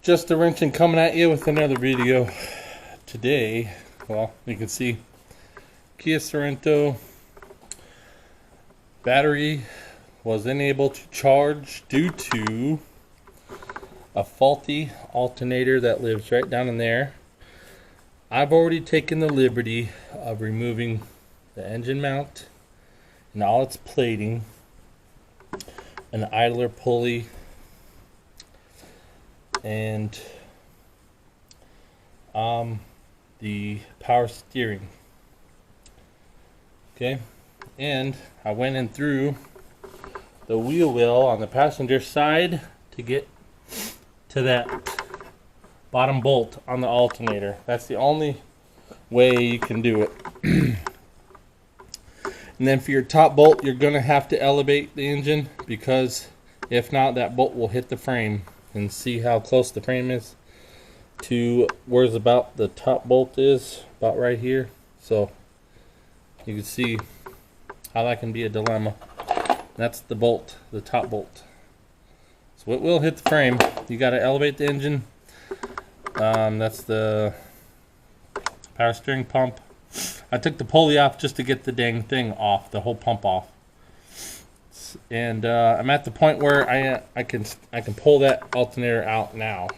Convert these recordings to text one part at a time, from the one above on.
Just a wrenching coming at you with another video today. Well, you can see Kia Sorento battery was unable to charge due to a faulty alternator that lives right down in there. I've already taken the liberty of removing the engine mount and all its plating, an idler pulley, and the power steering. Okay, and I went in through the wheel well on the passenger side to get to that bottom bolt on the alternator. That's the only way you can do it. And then for your top bolt, you're gonna have to elevate the engine, because if not, that bolt will hit the frame. And see how close the frame is to where's about the top bolt is, about right here. So you can see how that can be a dilemma. That's the bolt, the top bolt. So it will hit the frame. You got to elevate the engine. That's the power steering pump. I took the pulley off just to get the dang thing off, the whole pump off. And I'm at the point where I can pull that alternator out now.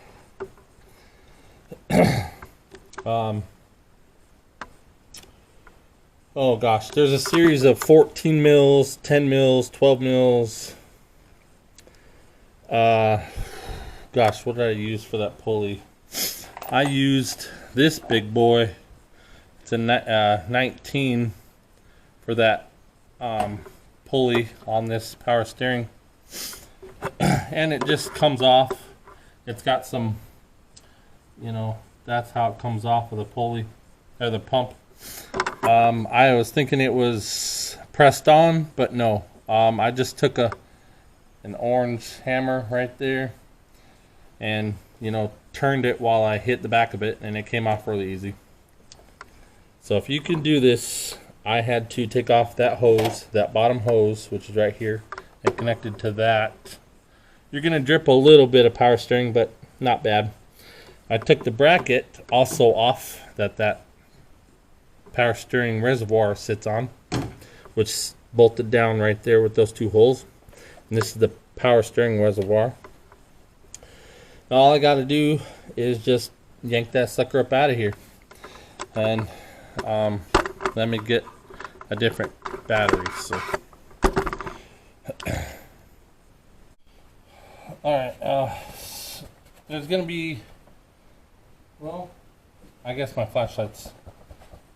Oh gosh, there's a series of 14 mils, 10 mils, 12 mils. Gosh, what did I use for that pulley? I used this big boy. It's a 19 for that pulley on this power steering, and it just comes off. It's got some, that's how it comes off of the pulley or the pump. I was thinking it was pressed on, but no. I just took an orange hammer right there and turned it while I hit the back of it, and it came off really easy. So if you can do this, I had to take off that hose, that bottom hose, which is right here, and connected to that. You're going to drip a little bit of power steering, but not bad. I took the bracket also off that power steering reservoir sits on, which bolted down right there with those two holes. And this is the power steering reservoir. All I got to do is just yank that sucker up out of here. And let me get a different battery. So, all right. There's gonna be, well, I guess my flashlight's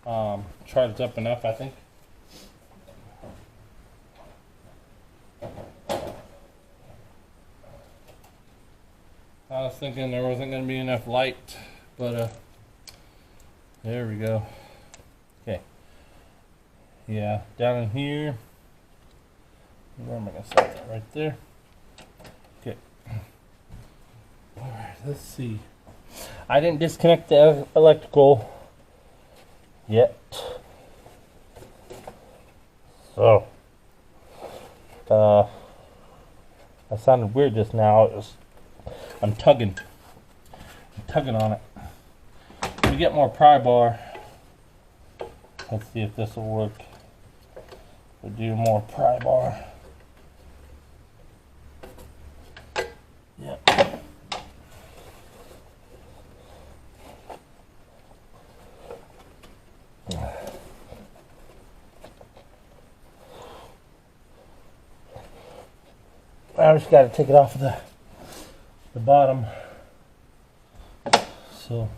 charged up enough, I think. I was thinking there wasn't gonna be enough light, but there we go. Okay. Yeah, down in here. Where am I going to set that? Right there. Okay. Alright, let's see. I didn't disconnect the electrical yet. So, that sounded weird just now. I'm tugging on it. We get more pry bar. Let's see if this will work. We'll do more pry bar. Yep. I just got to take it off of the bottom. So.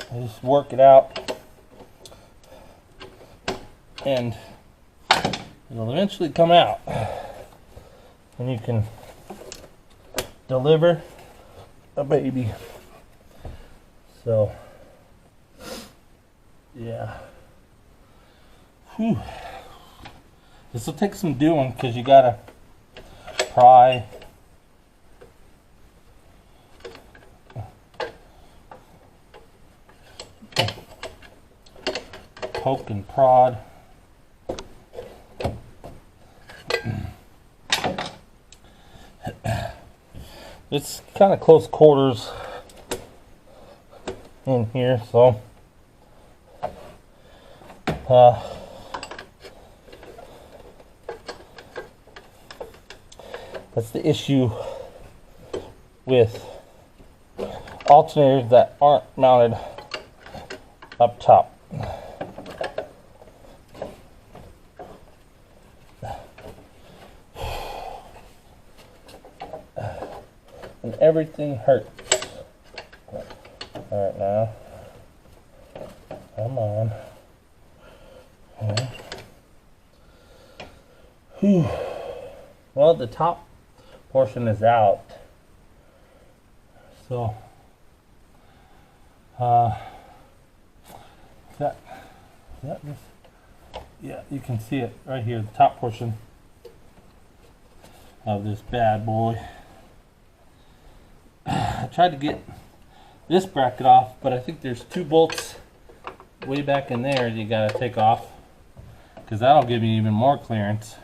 I just work it out, and it'll eventually come out, and you can deliver a baby. So, yeah. Whew. This will take some doing, because you gotta pry. poke and prod. It's kind of close quarters in here, so that's the issue with alternators that aren't mounted up top. And everything hurts. Alright, now. Come on. Okay. Whew. Well, the top portion is out. So, is that this? Yeah, you can see it right here, the top portion of this bad boy. I tried to get this bracket off, but I think there's 2 bolts way back in there you gotta take off, because that'll give you even more clearance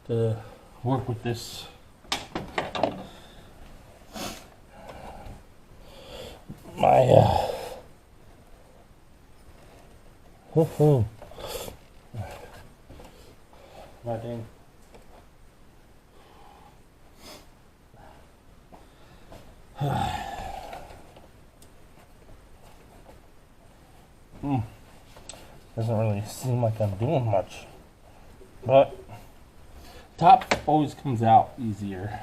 to work with this. My my dang. Doesn't really seem like I'm doing much, but top always comes out easier.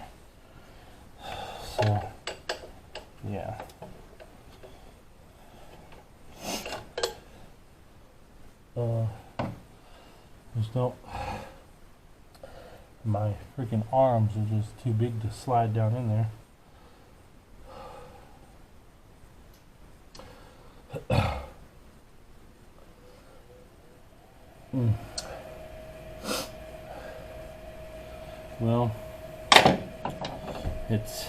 So yeah. There's no, my freaking arms are just too big to slide down in there. Well, it's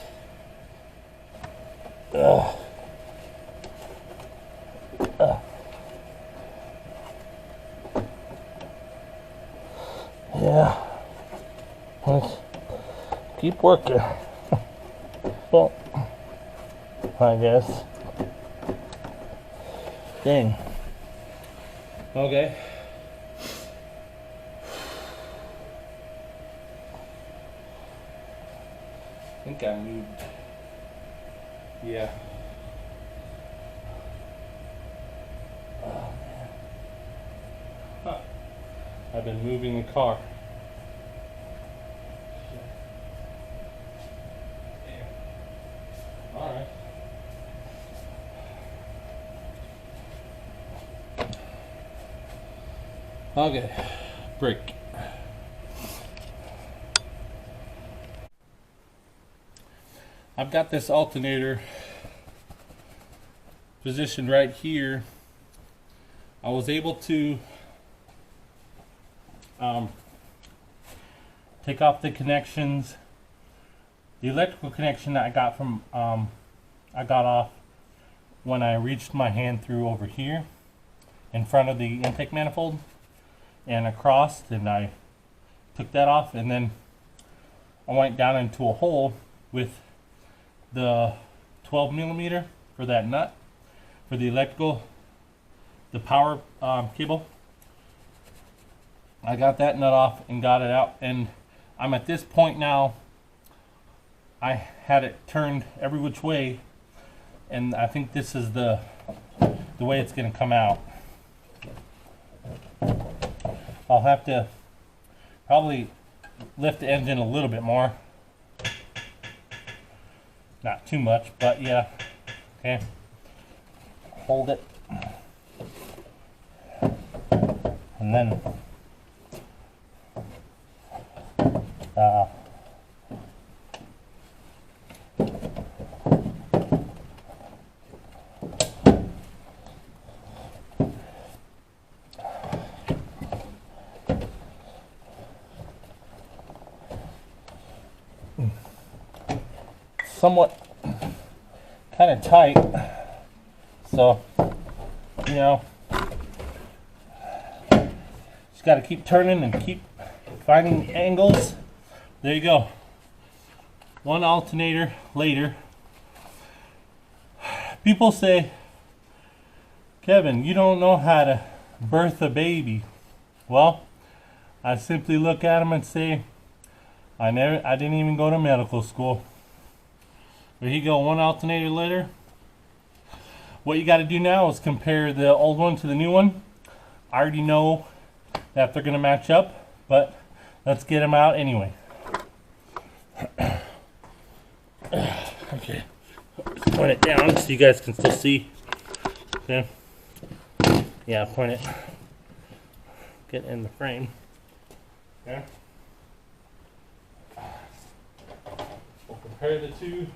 yeah, let's keep working. Well, I guess. Dang. Okay. I think I moved. Yeah. Oh, man. Huh. I've been moving the car. Yeah. All right. Okay. Brake. I've got this alternator positioned right here. I was able to take off the connections. The electrical connection that I got from I got off when I reached my hand through over here in front of the intake manifold and across, and I took that off, and then I went down into a hole with the 12 millimeter for that nut for the electrical, the power cable. I got that nut off and got it out, and I'm at this point now. I had it turned every which way, and I think this is the way it's going to come out. I'll have to probably lift the engine a little bit more. Not too much, but yeah. Okay. Hold it. And then somewhat kind of tight, So, you know, just got to keep turning and keep finding angles. There you go. One alternator later. People say, Kevin, you don't know how to birth a baby. Well, I simply look at them and say, I didn't even go to medical school. There you go, one alternator later. What you got to do now is compare the old one to the new one. I already know that they're going to match up, but let's get them out anyway. Okay, point it down so you guys can still see. Okay. Yeah, point it. Get in the frame. Okay. We'll compare the two.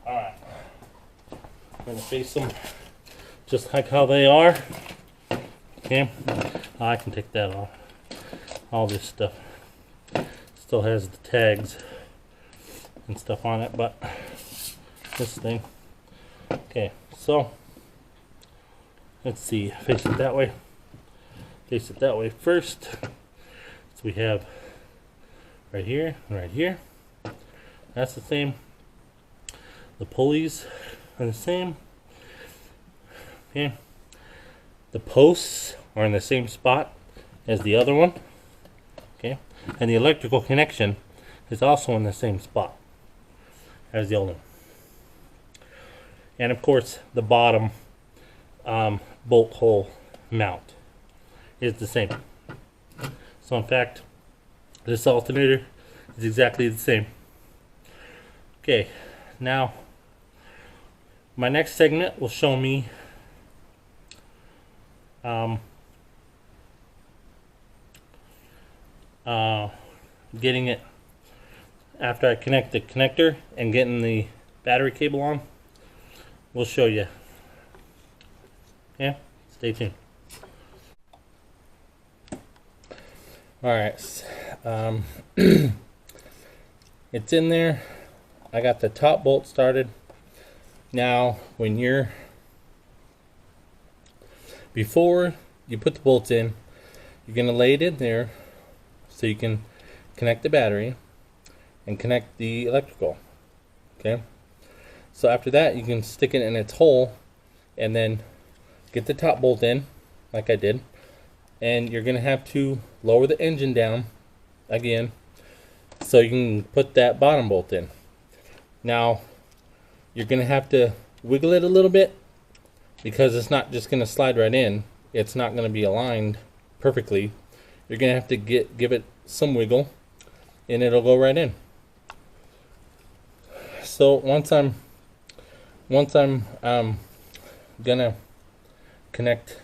Alright. I'm going to face them just like how they are. Okay. I can take that off. All this stuff still has the tags and stuff on it, but this thing. Okay, so let's see. Face it that way. Face it that way first. So we have right here and right here. That's the same. The pulleys are the same. Okay. The posts are in the same spot as the other one. Okay. And the electrical connection is also in the same spot as the old one. And of course, the bottom bolt hole mount is the same. So in fact, this alternator is exactly the same. Okay, now my next segment will show me getting it after I connect the connector and getting the battery cable on. We'll show you. Yeah, stay tuned. Alright, it's in there. I got the top bolt started. Now, before you put the bolts in, you're going to lay it in there so you can connect the battery and connect the electrical. Okay? So after that, you can stick it in its hole and then get the top bolt in, like I did. And you're going to have to lower the engine down again so you can put that bottom bolt in. Now, you're going to have to wiggle it a little bit because it's not just going to slide right in. It's not going to be aligned perfectly. You're going to have to give it some wiggle and it'll go right in. So once I'm gonna connect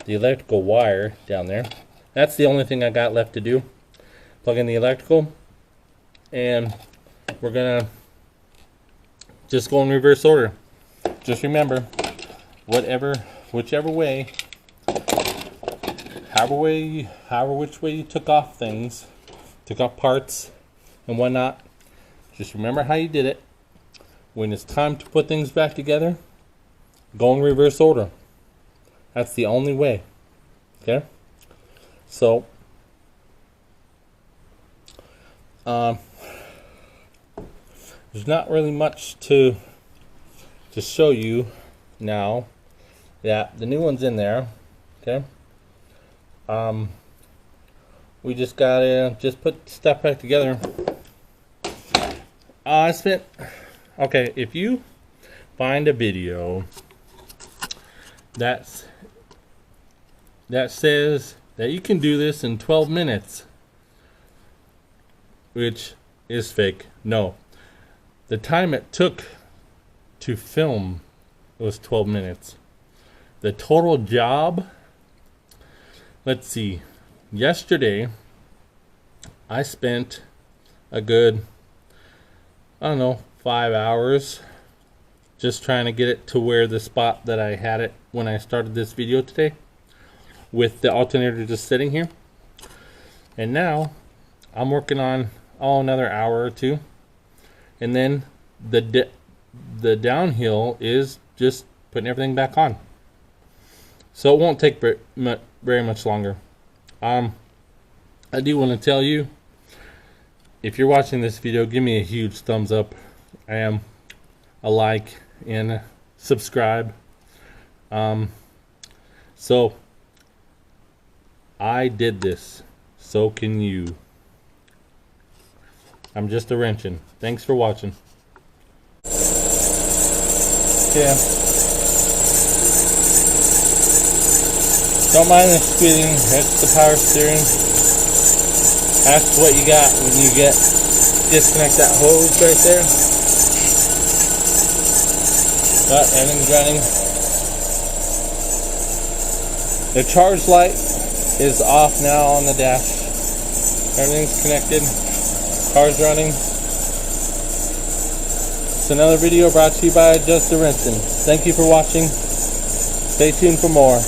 the electrical wire down there. That's the only thing I got left to do. Plug in the electrical, and we're gonna just go in reverse order. Just remember, whichever way, however which way you took off things, took off parts and whatnot, just remember how you did it. When it's time to put things back together, go in reverse order. That's the only way. Okay? So, there's not really much to show you now that the new one's in there. Okay? We just gotta put stuff back together. Okay, if you find a video that says that you can do this in 12 minutes, which is fake. No. The time it took to film was 12 minutes. The total job, let's see, yesterday I spent a good, I don't know, 5 hours Just trying to get it to where the spot that I had it when I started this video today, with the alternator just sitting here. And now I'm working on another hour or two, and then the downhill is just putting everything back on. So it won't take very much longer. I do want to tell you, if you're watching this video, give me a huge thumbs up, a like, and subscribe. So I did this, so can you. I'm just a wrenching. Thanks for watching. Okay. Don't mind the squealing. That's the power steering. Ask what you got when you disconnect that hose right there. But everything's running. The charge light is off now on the dash. Everything's connected. Car's running. It's another video brought to you by Just a Rinsing. Thank you for watching. Stay tuned for more.